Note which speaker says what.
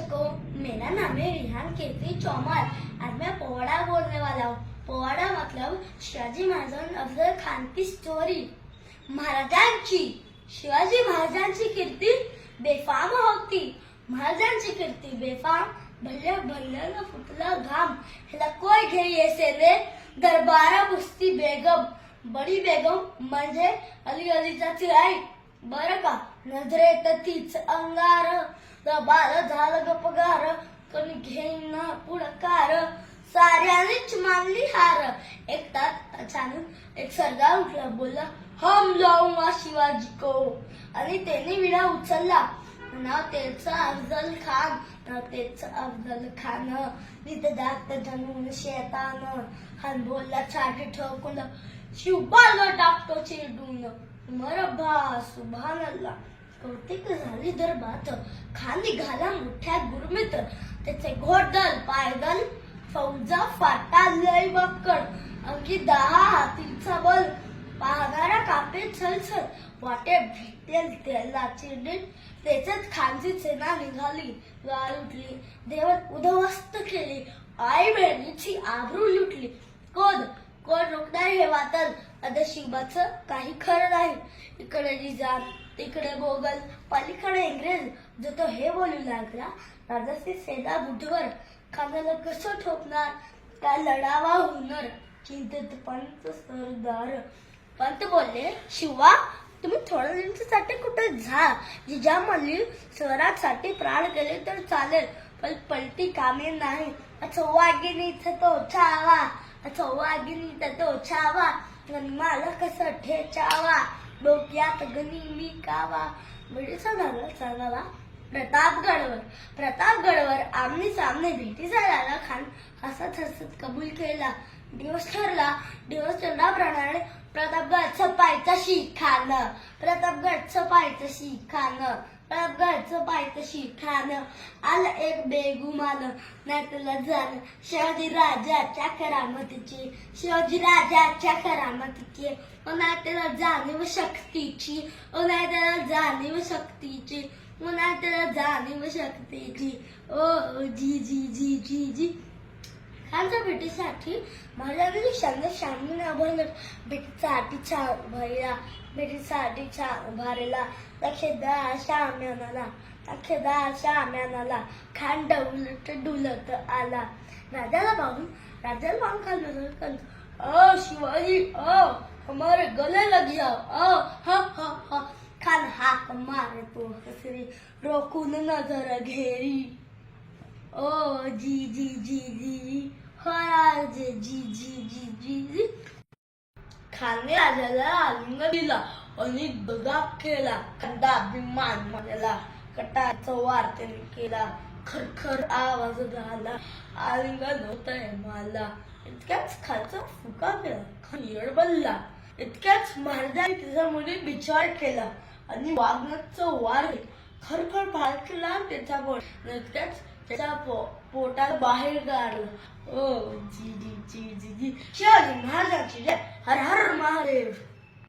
Speaker 1: दर्शकों, मेरा नाम है रिहान कीर्ति चौमार। आज मैं पोवाड़ा बोलने वाला हूँ। पोवाड़ा मतलब शिवाजी महाराज अफजल खान की स्टोरी। महाराजांची शिवाजी महाराजांची कीर्ती बेफाम होती। महाराजांची कीर्ती बेफाम भले भल्ल्यानं फुटला घाम, ह्याला कोय घेई से रे दरबारा बुसती बेगम। बडी बेगम म्हणजे अली अलीचा चिराई, बरं का. नजरेत तीच अंगार, दबार झालं गपगार, कोणी घेईन पुढकार, साऱ्यानेच मानली हार. एक तास अचानक एक सरदार उठला, बोलला हम जाऊंगा शिवाजी को, आणि त्याने विडा उचलला. नाव त्याचं अफजल खान, नाव त्याचं अफजल खान. नित जनून शेतान, खान बोलला छाती ठोकून, शिवबाला टाकतो चिरडून. मरभा सुभान अल्लाह. कौतिक झाली दरबात, खान निघाला मोठ्या गुरमीत. त्याचे घोडदल पायदल फौजा फाटा लय बक्कड, अंगी 10 हातींचा बल. पाहणारा कापे छलछल, वाटे भेटेल त्याला चिरडीत. त्याच्यात खानची सेना निघाली, गाल उठली, देवत उद्ध्वस्त केली, आई बहिणीची आबरू लुटली. कोण रोखणार हे वातल, आता शिवाचं काही खरं नाही. इकडे निजाम, तिकडे मोगल, पलीकडे इंग्रज. जो तो हे बोलू लागला, राजाची सेना बुधवर, खानाला कसं ठोकणार, काय लढावा होणार. चिंतित पंत सरदार. पंत बोलले, शिवा तुम्ही थोड्या दिवसासाठी कुठे जा. जिजामाली स्वरासाठी प्राण केले तर चालेल, पण पलटी कामे नाही. वागिनीचा तो छावा, वागिनीचा तो छावा, मला कसं ठेचावा, डोक्यात गणी मी कावा. बडीचा झाला चालला प्रतापगडवर आमने सामने भेटी झाला. खान हसत हसत कबूल केला. दिवस ठरल्याप्रमाणे प्रतापगड छपायचा शिखान, प्रतापगड शिखान. आलं एक बेगुमान, नाही तुला जाण शिवाजी राजाच्या करामतीची, शिवाजी राजाच्या करामतीची. नाही त्याला जाणीव शक्तीची, नाही त्याला जाणीव शक्तीची, नाही त्याला जाणीव शक्तीची. ओ जी जी जी जी जी. खानच्या भेटीसाठी महाराजांनी शामीन भरलं. भेटीसाठी उभारला. लक्षदार शाम्यानाला खान डुलत आला. राजाला पाहून खान, ओ शिवाजी, ओ हमारे गले लग जाओ, ओ हा हा हा. खान हाक मारे तो हसरी, रोखून नजर घेरी. ओ जी जी जी जी, जी जी जी जी जी. खानने राजाला आलिंग दिला आणि दगा केला. कंदा अभिमान म्हणाला, कटाचा वार त्याने केला. खरखर आवाज झाला, आलिंगन होतंय मला. इतक्याच खालचा फुका केला. खान येडबल्ला. इतक्याच महाराजांनी त्याच्या मुली विचार केला आणि वाघनाचा वार खरखर फाटला त्याचा पोट. इतक्याच त्याच्या पोटात बाहेर काढलं. ओ जी जी जी जी जी. शिवाजी महाराजांची जय. हर हर महादेव.